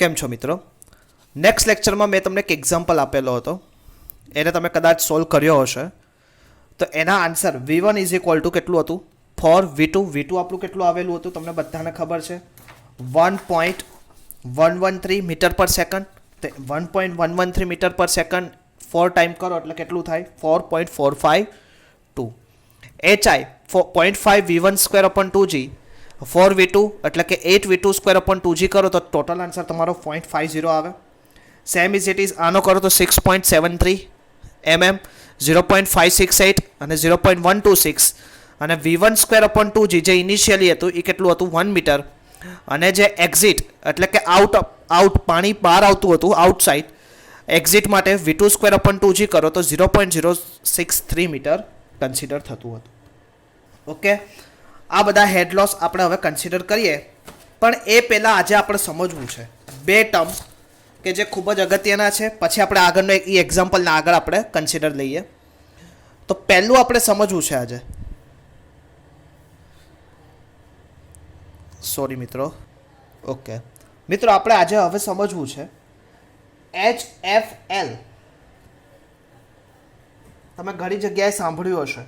કેમ છો મિત્રો? નેક્સ્ટ લેક્ચરમાં મેં તમને એક એક્ઝામ્પલ આપેલો હતો, એને તમે કદાચ સોલ્વ કર્યો હશે. તો એના answer V1 is equal to કેટલું હતું? 4 V2 આપણું કેટલું આવેલું હતું તમને બધાને ખબર છે, 1.113 મીટર પર સેકન્ડ. તો 1.113 મીટર પર સેકન્ડ 4 ટાઈમ કરો એટલે કેટલું થાય? 4.452. HI 0.5 V1 square upon 2G, 4 V2 એટલે કે 8 V2 સ્ક્વેર અપોન 2G કરો તો ટોટલ આન્સર તમારો 0.50 આવે. સેમ ઇઝ ઇટ ઇઝ આનો કરો તો 6.73 mm, 0.568 અને 0.126. અને V1 સ્ક્વેર અપોન 2G જે ઇનિશિયલી હતું એ કેટલું હતું? 1 મીટર. અને જે એક્ઝિટ એટલે કે આઉટ પાણી બહાર આવતું હતું આઉટસાઇડ, એક્ઝિટ માટે V2 સ્ક્વેર અપોન 2G કરો તો 0.063 મીટર કન્સિડર થતું હતું. ઓકે, આ બધા હેડ લોસ આપણે હવે કન્સિડર કરીએ, પણ એ પહેલાં આજે આપણે સમજવું છે બે ટર્મ કે જે ખૂબ જ અગત્યના છે. પછી આપણે આગળનો એક એક્ઝામ્પલના આગળ આપણે કન્સિડર લઈએ. તો પહેલું આપણે સમજવું છે આજે, સોરી મિત્રો, ઓકે મિત્રો, આપણે આજે હવે સમજવું છે HFL. તમે ઘણી જગ્યાએ સાંભળ્યું હશે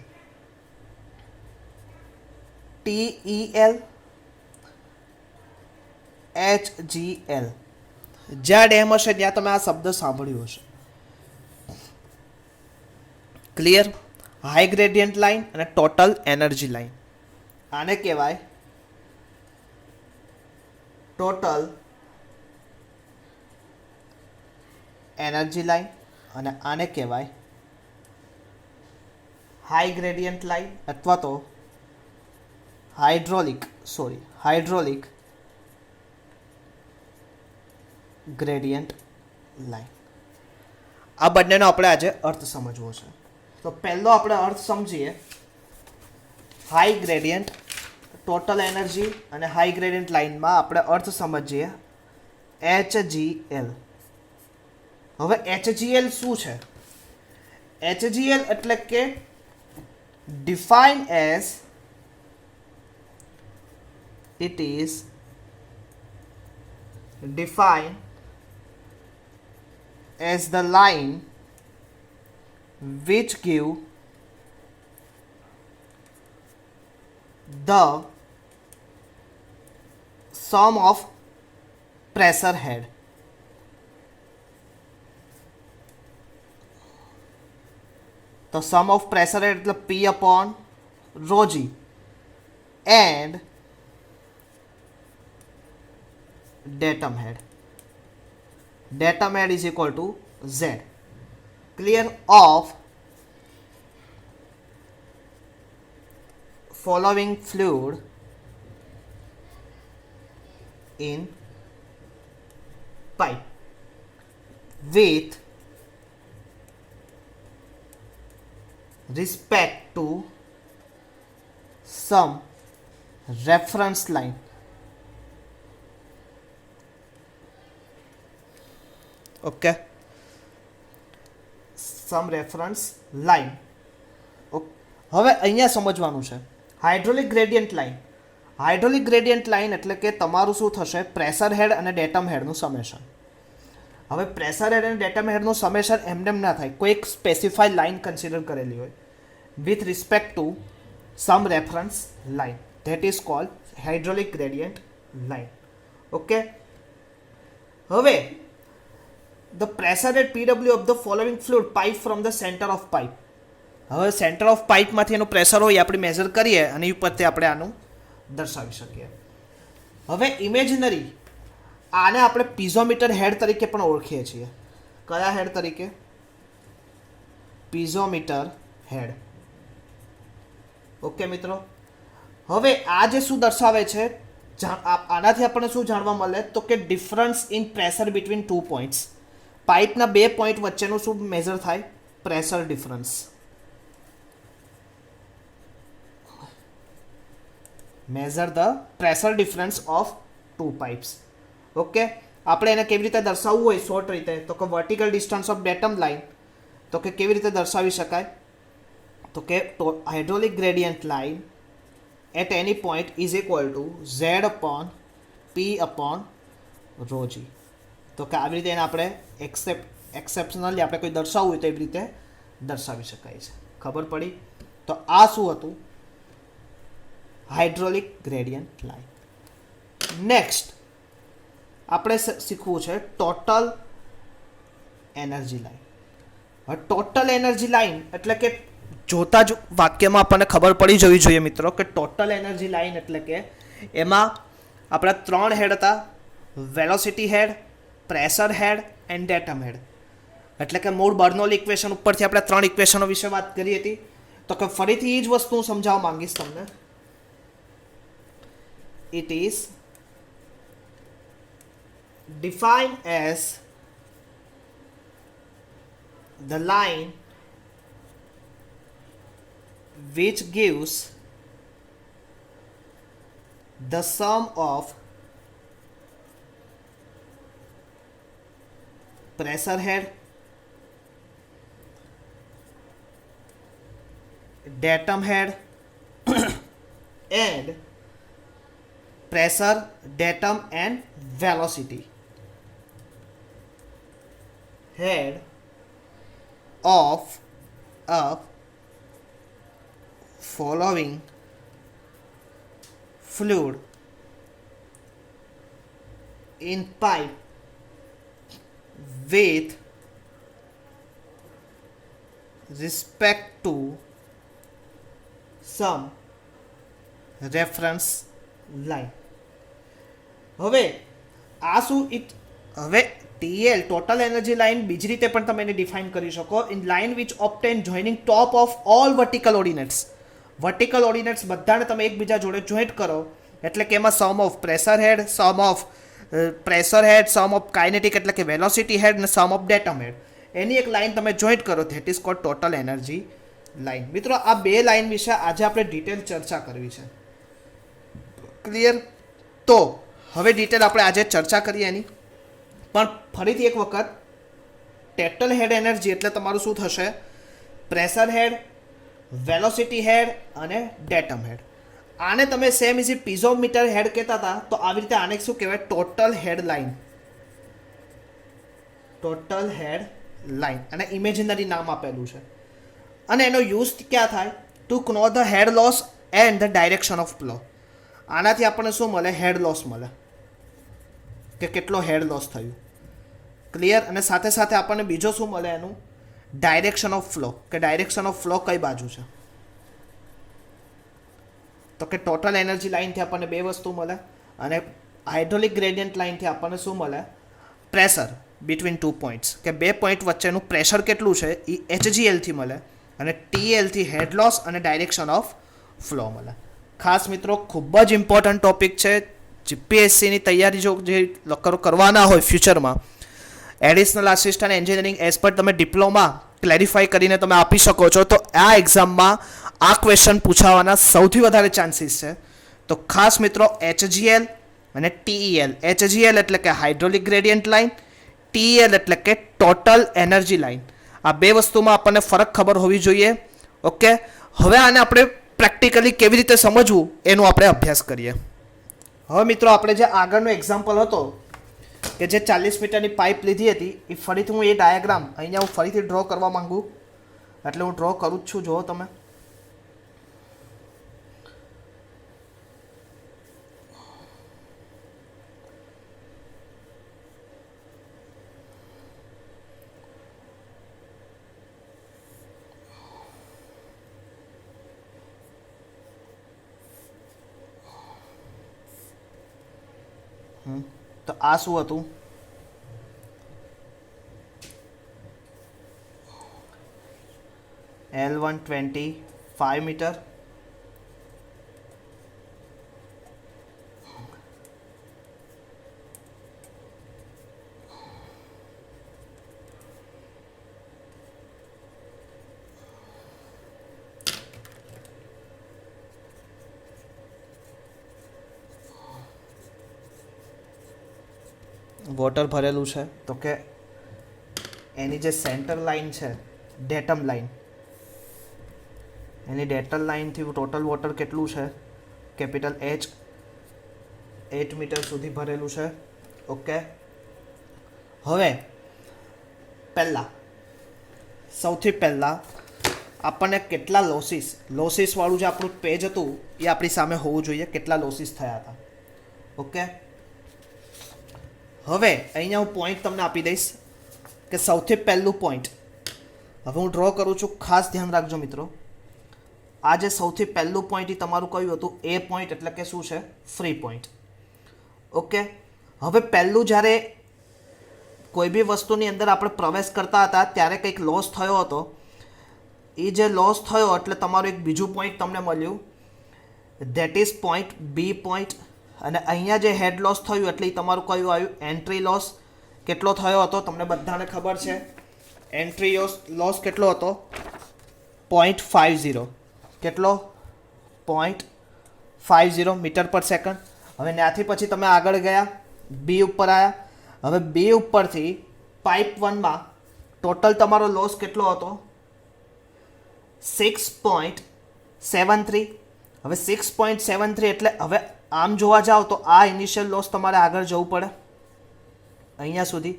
TEL, HGL. જ્યાં ડેમ હશે ત્યાં તમે આ શબ્દ સાંભળ્યું હશે. ક્લિયર? હાઈ ગ્રેડિયન્ટ લાઇન અને ટોટલ એનર્જી લાઇન. આને કહેવાય ટોટલ એનર્જી લાઇન અને આને કહેવાય હાઈ ગ્રેડિયન્ટ લાઇન અથવા તો હાઇડ્રોલિક ગ્રેડિયન્ટ લાઇન. આ બંનેનો આપણે આજે અર્થ સમજવો છે. તો પહેલો આપણે અર્થ સમજીએ, હાઈ ગ્રેડિયન્ટ ટોટલ એનર્જી અને હાઈ ગ્રેડિયન્ટ લાઇનમાં આપણે અર્થ સમજીએ HGL. હવે HGL શું છે? HGL એટલે કે define as, it is defined as the line which give the sum of pressure head. The sum of pressure head એટલે P upon rho G and datum head. Datum head is equal to Z. Clear? Of following fluid in pipe with respect to some reference line. Okay, some reference line. હવે અહીંયા સમજવાનું છે hydraulic gradient line. Hydraulic gradient line એટલે કે તમારું શું થશે? Pressure head અને ડેટમ હેડનું સમેશન. હવે પ્રેશર હેડ અને ડેટમ હેડનું સમેશન એમને ના થાય, કોઈ એક સ્પેસિફાઈડ લાઇન કન્સિડર કરેલી હોય with respect to some reference line, that is called hydraulic gradient line. Okay, હવે the pressure at PW of the following fluid pipe from the center of pipe. હવે centre of પાઇપમાંથી એનું pressure હોય આપણે measure કરીએ અને એ ઉપરથી આપણે આનું દર્શાવી શકીએ. હવે ઇમેજનરી આને આપણે પીઝોમીટર હેડ તરીકે પણ ઓળખીએ છીએ. કયા હેડ તરીકે? પીઝોમીટર હેડ. ઓકે મિત્રો, હવે આ જે શું દર્શાવે છે, આનાથી આપણને શું જાણવા મળે તો કે difference in pressure between 2 points. પાઇપના બે પોઈન્ટ વચ્ચેનું શું મેઝર થાય? Pressure difference. Measure the pressure difference of 2 pipes. Okay, આપણે એને કેવી રીતે દર્શાવવું હોય શોર્ટ રીતે તો કે vertical distance of datum line. તો કે કેવી રીતે દર્શાવી શકાય? તો કે hydraulic gradient line at any point is equal to Z upon P upon rho G. તો કે આવી રીતે એને આપણે એક્સેપ્શનલી આપણે કોઈ દર્શાવવું હોય તો એવી રીતે દર્શાવી શકાય છે. ખબર પડી? તો આ શું હતું? Hydraulic gradient line. નેક્સ્ટ આપણે શીખવું છે ટોટલ એનર્જી લાઇન. હવે ટોટલ એનર્જી લાઇન એટલે કે જોતા જ વાક્યમાં આપણને ખબર પડી જવી જોઈએ મિત્રો કે ટોટલ એનર્જી લાઇન એટલે કે એમાં આપણા 3 હેડ હતા: velocity head, pressure head and datum head. એટલે કે મૂળ બર્નોલી ઇક્વેશન ઉપરથી આપણે 3 ઇક્વેશનો વિશે વાત કરી હતી. તો કે ફરીથી એ જ વસ્તુ હું સમજાવવા માંગીશ તમને. It is defined as the line which gives the sum of pressure head, datum head and pressure, datum and velocity head of a following fluid in pipe with respect to some reference line. હવે આ શું હવે TL total energy line બીજી રીતે પણ તમે એને define કરી શકો. In line which obtain joining top of all vertical ordinates. Vertical ordinates બધાને તમે એકબીજા જોડે જોઈન્ટ કરો એટલે કે એમાં sum of pressure head, sum of sum of kinetic એટલે કે વેલોસિટી હેડ અને સમ ઓફ ડેટમ હેડ, એની એક લાઇન તમે જોઈન્ટ કરો, that is cold total energy line. મિત્રો આ બે લાઇન વિશે આજે આપણે ડિટેલ ચર્ચા કરવી છે. ક્લિયર? તો હવે ડિટેલ આપણે આજે ચર્ચા કરીએ એની. પણ ફરીથી એક વખત ટોટલ હેડ એનર્જી એટલે તમારું શું થશે? પ્રેશર હેડ, વેલોસિટી હેડ અને ડેટમ હેડ. આને તમે સેમ ઇઝી પીઝોમીટર હેડ કહેતા હતા, તો આવી રીતે આને શું કહેવાય? Total head line. Total head line અને ઇમેજિનરી નામ આપેલું છે. અને એનો યુઝ ક્યાં થાય? To know the head loss and the direction of flow. આનાથી આપણને શું મળે? હેડ લોસ મળે કે કેટલો હેડ લોસ થયું. ક્લિયર? અને સાથે સાથે આપણને બીજો શું મળે? એનું ડાયરેક્શન ઓફ ફ્લો, કે ડાયરેક્શન ઓફ ફ્લો કઈ બાજુ છે. તો કે ટોટલ એનર્જી લાઇનથી આપણને બે વસ્તુ મળે અને હાઇડ્રોલિક ગ્રેડિયન્ટ લાઇનથી આપણને શું મળે? પ્રેશર બિટવીન 2 પોઈન્ટ્સ, કે બે પોઈન્ટ વચ્ચેનું પ્રેશર કેટલું છે એ HGLથી મળે અને TLથી હેડ લોસ અને ડાયરેક્શન ઓફ ફ્લો મળે. ખાસ મિત્રો ખૂબ જ ઇમ્પોર્ટન્ટ ટોપિક છે. જીપીએસસીની તૈયારી જો જે કરવાના હોય ફ્યુચરમાં, એડિશનલ આસિસ્ટન્ટ એન્જિનિયરિંગ એક્સપર્ટ તમે ડિપ્લોમા ક્લેરિફાઈ કરીને તમે આપી શકો છો, તો આ એક્ઝામમાં આ ક્વેશ્ચન પૂછાવાના સૌથી વધારે ચાન્સીસ છે. તો ખાસ મિત્રો HGL અને TEL. HGL એટલે કે હાઇડ્રોલિક ગ્રેડિયન્ટ લાઇન, TEL એટલે કે ટોટલ એનર્જી લાઇન. આ બે વસ્તુમાં આપણને ફરક ખબર હોવી જોઈએ. ઓકે, હવે આને આપણે પ્રેક્ટિકલી કેવી રીતે સમજવું એનો આપણે અભ્યાસ કરીએ. હવે મિત્રો આપણે જે આગળનો એક્ઝામ્પલ હતો કે જે 40 મીટરની પાઇપ લીધી હતી, એ ફરીથી હું એ ડાયાગ્રામ અહીંયા હું ફરીથી ડ્રો કરવા માંગુ, એટલે હું ડ્રો કરું જ છું. જુઓ તમે, તો આ શું હતું? L1 25 મીટર, વોટર ભરેલું છે. તો કે એની જે સેન્ટર લાઇન છે ડેટમ લાઇન, એની ડેટલ લાઇનથી ટોટલ વોટર કેટલું છે? કેપિટલ H 8 મીટર સુધી ભરેલું છે. ઓકે, હવે પહેલાં સૌથી પહેલાં આપણને કેટલા લોસીસવાળું જે આપણું પેજ હતું એ આપણી સામે હોવું જોઈએ, કેટલા લોસીસ થયા હતા. ઓકે, હવે અહીંયા હું પોઈન્ટ તમને આપી દઈશ કે સૌથી પહેલું પોઈન્ટ હવે હું ડ્રો કરું છું. ખાસ ધ્યાન રાખજો મિત્રો, આ જે સૌથી પહેલું પોઈન્ટ એ તમારું કયું હતું? એ પોઈન્ટ એટલે કે શું છે? Free point. ઓકે, હવે પહેલું જ્યારે કોઈ બી વસ્તુની અંદર આપણે પ્રવેશ કરતા હતા ત્યારે કંઈક લોસ થયો હતો. એ જે લોસ થયો એટલે તમારું એક બીજું પોઈન્ટ તમને મળ્યું, that is point B point. અને અહીંયા જે હેડ લોસ થયું એટલે એ તમારું કયું આવ્યું? Entry loss. કેટલો થયો હતો તમને બધાને ખબર છે? એન્ટ્રી લોસ કેટલો હતો? 0.50. કેટલો? 0.50 મીટર પર સેકન્ડ. હવે ત્યાંથી પછી તમે આગળ ગયા, બી ઉપર આવ્યા. હવે બી ઉપરથી પાઇપ 1માં ટોટલ તમારો લોસ કેટલો હતો? 6.73. હવે 6.73 એટલે હવે આમ જોવા જાઓ તો આ ઇનિશિયલ લોસ તમારે આગળ જવું પડે અહીંયા સુધી,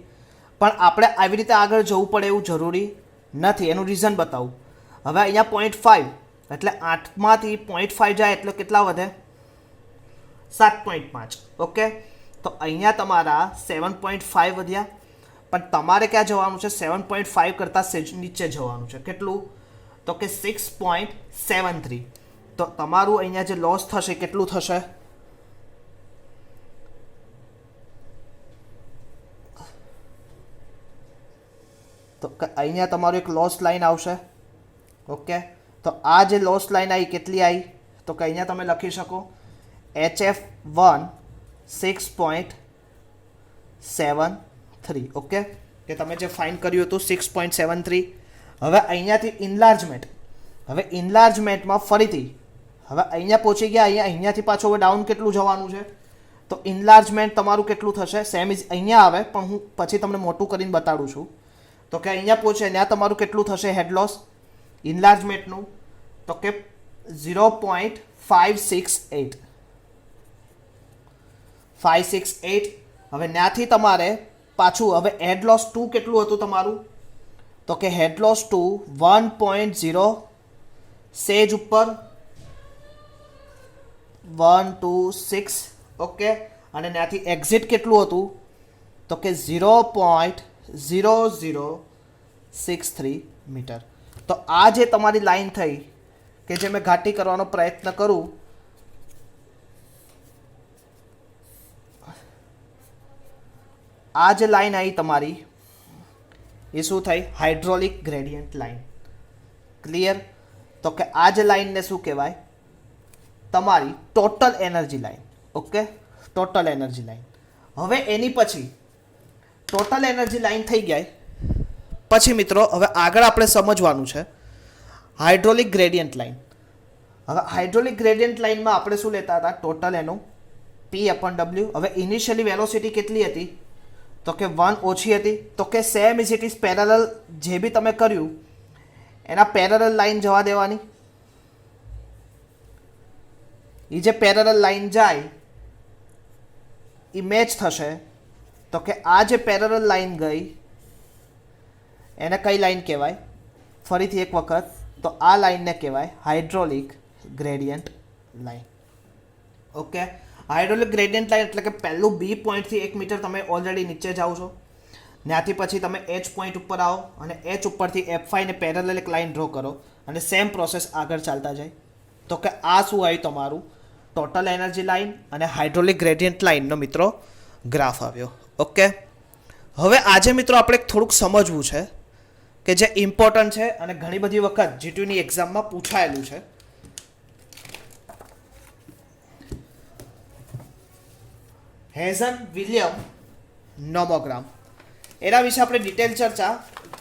પણ આપણે આવી રીતે આગળ જવું પડે એવું જરૂરી નથી. એનું રીઝન બતાવું. હવે અહીંયા 0.5 એટલે 8માંથી 0.5 જાય એટલે કેટલા વધે? 7.5. ઓકે, તો અહીંયા તમારા 7.5 વધ્યા, પણ તમારે ક્યાં જવાનું છે? 7.5 કરતાં સેજ નીચે જવાનું છે. કેટલું? તો કે 6.73. તો તમારું અહીંયા જે લોસ થશે કેટલું થશે? તો અહીંયા તમારું એક લોસ લાઈન આવશે. ઓકે, તો આ જે લોસ લાઈન આવી કેટલી આવી? તો કે અહીંયા તમે લખી શકો HF1 6.73. ઓકે, કે તમે જે ફાઇન કર્યું હતું 6.73. હવે અહીંયાથી ઇન્લાર્જમેન્ટ. હવે ઇન્લાર્જમેન્ટમાં ફરીથી હવે અહીંયા પહોંચી ગયા, અહીંયાથી પાછું હવે ડાઉન કેટલું જવાનું છે? તો ઇન્લાર્જમેન્ટ તમારું કેટલું થશે? સેમ ઇઝ અહીંયા આવે, પણ હું પછી તમને મોટું કરીને બતાડું છું. તો કે અહીંયા પહોંચે ત્યાં તમારું કેટલું થશે હેડ લોસ ઇન્લાર્જમેન્ટનું? તો કે 0.568. 568. હવે ત્યાંથી તમારે પાછું હવે હેડ લોસ 2 કેટલું હતું તમારું? તો કે હેડ લોસ 2 1.0 સેજ ઉપર 126. ઓકે, અને ત્યાંથી એક્ઝિટ કેટલું હતું? તો કે 0.0063 મીટર. તો આ જે તમારી લાઈન થઈ કે જે મેં ઘાટી કરવાનો પ્રયત્ન કરું, આ જે લાઈન આવી તમારી એ શું થઈ? Hydraulic gradient line. ક્લિયર? તો કે આ જે લાઈનને શું કહેવાય? તમારી total energy line. Okay, total energy line. હવે એની પછી ટોટલ એનર્જી લાઈન થઈ ગયા પછી મિત્રો હવે આગળ આપણે સમજવાનું છે હાઇડ્રોલિક ગ્રેડિયન્ટ લાઈન. હવે હાઇડ્રોલિક ગ્રેડિયન્ટ લાઈનમાં આપણે શું લેતા હતા? ટોટલ એનું P/W. હવે ઇનિશિયલી વેલોસિટી કેટલી હતી? તો કે 1 ઓછી હતી. તો કે same is it is parallel. જે બી તમે કર્યું એના પેરેલલ લાઈન જવા દેવાની. એ જે પેરેલલ લાઈન જાય એ મેચ થશે. તો કે આ જે પેરેલલ લાઈન ગઈ એને કઈ લાઈન કહેવાય? ફરીથી એક વખત, તો આ લાઈનને કહેવાય hydraulic gradient line. Okay, hydraulic gradient line એટલે કે પહેલું બી પોઈન્ટથી 1 મીટર તમે ઓલરેડી નીચે જાઓ છો, ત્યાંથી પછી તમે H પોઈન્ટ ઉપર આવો અને H ઉપરથી F5 ને પેરેલલ એક લાઈન ડ્રો કરો અને સેમ પ્રોસેસ આગળ ચાલતા જાય. તો કે આ શું આવ્યું? તમારું ટોટલ એનર્જી લાઈન અને હાઇડ્રોલિક ગ્રેડિયન્ટ લાઈનનો મિત્રો ગ્રાફ આવ્યો. ઓકે, હવે આજે મિત્રો આપણે થોડુંક સમજવું છે કે જે ઇમ્પોર્ટન્ટ છે અને ઘણી બધી વખત જીટીયુની એક્ઝામમાં પૂછાયેલું છે. હેઝન-વિલિયમ નોમોગ્રામ, એના વિશે આપણે ડિટેલ ચર્ચા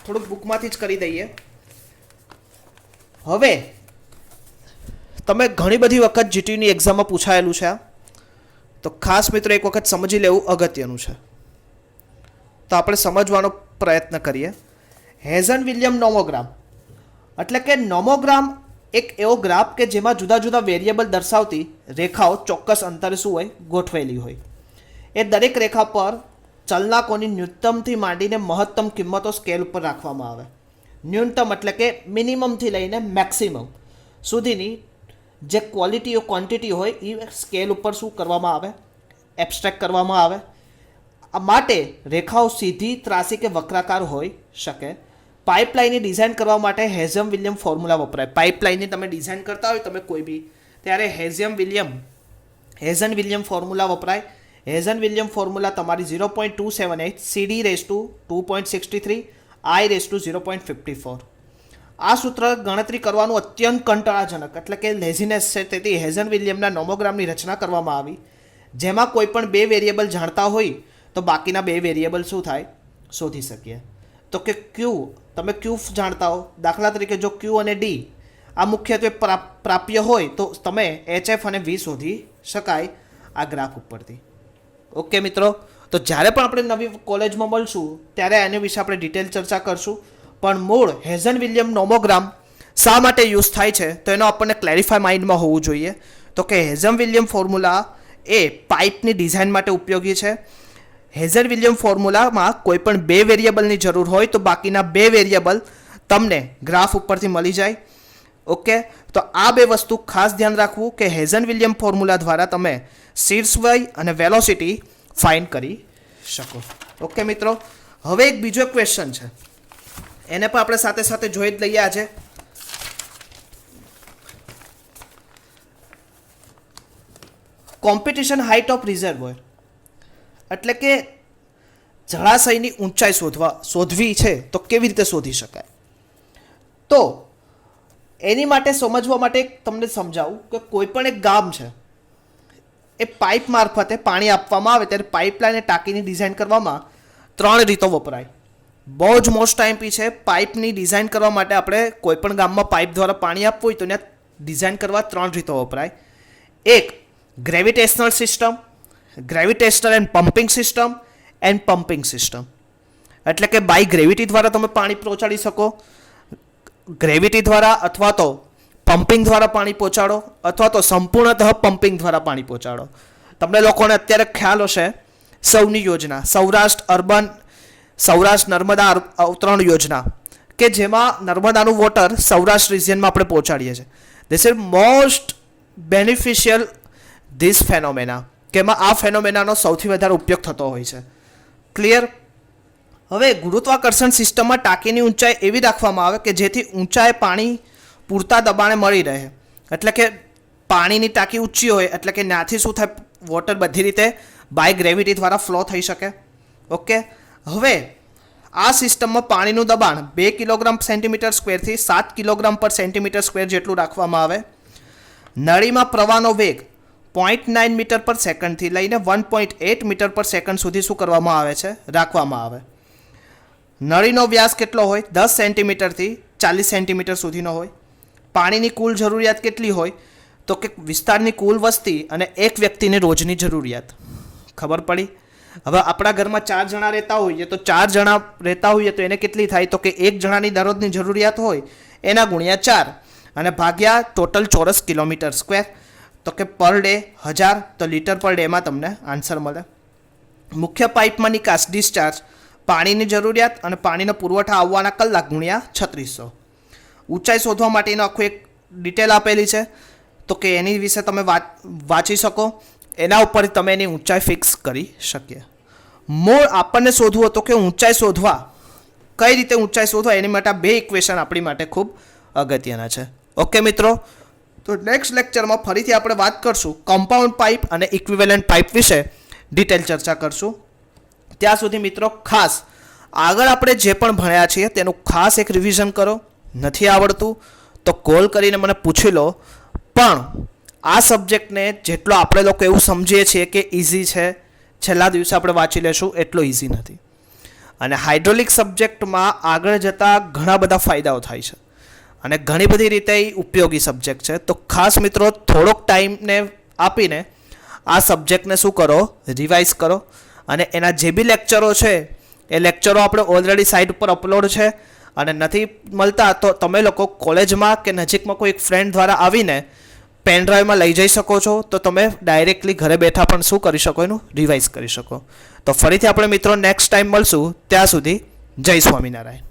થોડુંક બુકમાંથી જ કરી દઈએ. હવે તમે ઘણી બધી વખત જીટીયુની એક્ઝામમાં પૂછાયેલું છે, તો ખાસ મિત્રો એક વખત સમજી લેવું અગત્યનું છે. તો આપણે સમજવાનો પ્રયત્ન કરીએ. હેઝન-વિલિયમ નોમોગ્રામ એટલે કે નોમોગ્રામ એક એવો ગ્રાફ કે જેમાં જુદા જુદા વેરિયેબલ દર્શાવતી રેખાઓ ચોક્કસ અંતરે શું હોય? ગોઠવેલી હોય. એ દરેક રેખા પર ચલનાકોની ન્યૂનતમથી માંડીને મહત્તમ કિંમતો સ્કેલ ઉપર રાખવામાં આવે. ન્યૂનતમ એટલે કે મિનિમમથી લઈને મેક્સિમમ સુધીની જે ક્વોલિટી ક્વોન્ટિટી હોય એ સ્કેલ ઉપર શું કરવામાં આવે, એબ્સ્ટ્રેક્ટ કરવામાં આવે. આ માટે રેખાઓ સીધી, ત્રાસી કે વક્રાકાર હોઈ શકે. પાઇપલાઇનની ડિઝાઇન કરવા માટે હેઝમ વિલિયમ ફોર્મ્યુલા વપરાય. પાઇપલાઇનની તમે ડિઝાઇન કરતા હોય તમે કોઈ બી, ત્યારે હેઝન વિલિયમ ફોર્મ્યુલા વપરાય. હેઝન વિલિયમ ફોર્મ્યુલા તમારી 0.278 CD raise to 2.63 I raise to 0.54. આ સૂત્ર ગણતરી કરવાનું અત્યંત કંટાળાજનક એટલે કે લેઝીનેસ છે. તેથી હેઝન વિલિયમના નોમોગ્રામની રચના કરવામાં આવી, જેમાં કોઈ પણ બે વેરિયેબલ જાણતા હોય તો બાકીના બે વેરિયેબલ શું થાય શોધી શકીએ. તો કે ક્યુ, તમે ક્યુ જાણતા હો, દાખલા તરીકે જો ક્યુ અને ડી આ મુખ્યત્વે પ્રાપ્ય હોય તો તમે HF અને V શોધી શકાય આ ગ્રાફ ઉપરથી. ઓકે મિત્રો, તો જ્યારે પણ આપણે નવી કોલેજમાં મળશું ત્યારે એના વિશે આપણે ડિટેલ ચર્ચા કરશું. પણ મૂળ હેઝન વિલિયમ નોમોગ્રામ શા માટે યુઝ થાય છે તો એનો આપણને ક્લેરિફાય માઇન્ડમાં હોવું જોઈએ. તો કે હેઝન વિલિયમ ફોર્મ્યુલા એ પાઇપની ડિઝાઇન માટે ઉપયોગી છે. હેઝન વિલિયમ ફોર્મ્યુલામાં કોઈ પણ બે વેરિયેબલની જરૂર હોય તો બાકીના બે વેરિયેબલ તમને ગ્રાફ ઉપરથી મળી જાય. ઓકે, તો આ બે વસ્તુ ખાસ ધ્યાન રાખવું કે હેઝન વિલિયમ ફોર્મ્યુલા દ્વારા તમે શીર્ષ વય અને વેલોસિટી ફાઇન્ડ કરી શકો. ઓકે મિત્રો, હવે એક બીજો એક ક્વેશ્ચન છે, એને પણ આપણે સાથે સાથે જોઈ જ લઈએ આજે. કોમ્પિટિશન હાઇટ ઓફ રિઝર્વોયર એટલે કે જળાશયની ઊંચાઈ શોધવી છે તો કેવી રીતે શોધી શકાય. તો એની માટે સમજવા માટે તમને સમજાવું કે કોઈ પણ એક ગામ છે, એ પાઇપ મારફતે પાણી આપવામાં આવે ત્યારે પાઇપલાઇન ટાંકીની ડિઝાઇન કરવામાં ત્રણ રીતો વપરાય. બહુ જ મોસ્ટ ટાઈમ છે. પાઇપની ડિઝાઇન કરવા માટે આપણે કોઈ પણ ગામમાં પાઇપ દ્વારા પાણી આપવું હોય તો એને ડિઝાઇન કરવા ત્રણ રીતો વપરાય. એક gravitational system, gravitational and pumping system and pumping system એટલે કે બાય ગ્રેવિટી દ્વારા તમે પાણી પહોંચાડી શકો, ગ્રેવિટી દ્વારા અથવા તો પમ્પિંગ દ્વારા પાણી પહોંચાડો અથવા તો સંપૂર્ણતઃ પમ્પિંગ દ્વારા પાણી પહોંચાડો. તમને લોકોને અત્યારે ખ્યાલ હશે સૌની યોજના, સૌરાષ્ટ્ર નર્મદા અવતરણ યોજના, કે જેમાં નર્મદાનું વોટર સૌરાષ્ટ્ર રિજિયનમાં આપણે પહોંચાડીએ છીએ. This is most beneficial this phenomena, કે એમાં આ ફેનોમેનાનો સૌથી વધારે ઉપયોગ થતો હોય છે. ક્લિયર? હવે ગુરુત્વાકર્ષણ સિસ્ટમમાં ટાંકીની ઊંચાઈ એવી રાખવામાં આવે કે જેથી ઊંચાઈ પાણી પૂરતા દબાણે મળી રહે. એટલે કે પાણીની ટાંકી ઊંચી હોય એટલે કે ત્યાંથી શું થાય, વોટર બધી રીતે બાય ગ્રેવિટી દ્વારા ફ્લો થઈ શકે. ઓકે, હવે આ સિસ્ટમમાં પાણીનું દબાણ 2 કિલોગ્રામ સેન્ટીમીટર સ્ક્વેરથી 7 કિલોગ્રામ પર સેન્ટીમીટર સ્ક્વેર જેટલું રાખવામાં આવે. નળીમાં પ્રવાહનો વેગ 0.9 મીટર પર સેકન્ડથી લઈને 1.8 મીટર પર સેકન્ડ સુધી શું કરવામાં આવે છે, રાખવામાં આવે. નળીનો વ્યાસ કેટલો હોય, 10 સેન્ટીમીટરથી 40 સેન્ટીમીટર સુધીનો હોય. પાણીની કુલ જરૂરિયાત કેટલી હોય તો કે વિસ્તારની કુલ વસ્તી અને એક વ્યક્તિની રોજની જરૂરિયાત. ખબર પડી? હવે આપણા ઘરમાં 4 જણા રહેતા હોઈએ તો 4 જણા રહેતા હોઈએ તો એને કેટલી થાય તો કે 1 જણાની દરરોજની જરૂરિયાત હોય એના ગુણ્યા 4 અને ભાગ્યા ટોટલ ચોરસ કિલોમીટર સ્ક્વેર. તો કે પર ડે 1000, તો લીટર પર ડેમાં તમને આન્સર મળે. મુખ્ય પાઇપમાં નિકાસ ડિસ્ચાર્જ, પાણીની જરૂરિયાત અને પાણીનો પુરવઠા આવવાના કલાક ગુણ્યા 3600. ઊંચાઈ શોધવા માટેનું આખું એક ડિટેલ આપેલી છે તો કે એની વિશે તમે વાંચી શકો. એના ઉપર તમે એની ઊંચાઈ ફિક્સ કરી શકીએ. મૂળ આપણને શોધવું હતું કે ઊંચાઈ શોધવા, કઈ રીતે ઊંચાઈ શોધવા, એની માટે બે ઇક્વેશન આપણી માટે ખૂબ અગત્યના છે. ઓકે મિત્રો, તો નેક્સ્ટ લેક્ચરમાં ફરીથી આપણે વાત કરશું કમ્પાઉન્ડ પાઇપ અને ઇક્વિવેલન્ટ પાઇપ વિશે ડિટેલ ચર્ચા કરશું. ત્યાં સુધી મિત્રો ખાસ આગળ આપણે જે પણ ભણ્યા છીએ તેનું ખાસ એક રિવિઝન કરો. નથી આવડતું તો કોલ કરીને મને પૂછી લો. પણ આ સબ્જેક્ટને જેટલો આપણે લોકો એવું સમજીએ છીએ કે ઇઝી છે, છેલ્લા દિવસે આપણે વાંચી લેશું, એટલો ઇઝી નથી. અને હાઇડ્રોલિક સબ્જેક્ટમાં આગળ જતાં ઘણા બધા ફાયદાઓ થાય છે અને ઘણી બધી રીતે એ ઉપયોગી સબ્જેક્ટ છે. તો ખાસ મિત્રો થોડોક ટાઈમને આપીને આ સબ્જેક્ટને શું કરો, રિવાઇઝ કરો. અને એના જે બી લેક્ચરો છે એ લેક્ચરો આપણે ઓલરેડી સાઇટ ઉપર અપલોડ છે અને નથી મળતા તો તમે લોકો કોલેજમાં કે નજીકમાં કોઈ એક ફ્રેન્ડ દ્વારા આવીને પેન ડ્રાઈવમાં લઈ જઈ શકો છો, તો તમે ડાયરેક્ટલી ઘરે બેઠા પણ શું કરી શકો, એનું રિવાઇઝ કરી શકો. તો ફરીથી આપણે મિત્રો નેક્સ્ટ ટાઈમ મળશું. ત્યાં સુધી જય સ્વામિનારાયણ.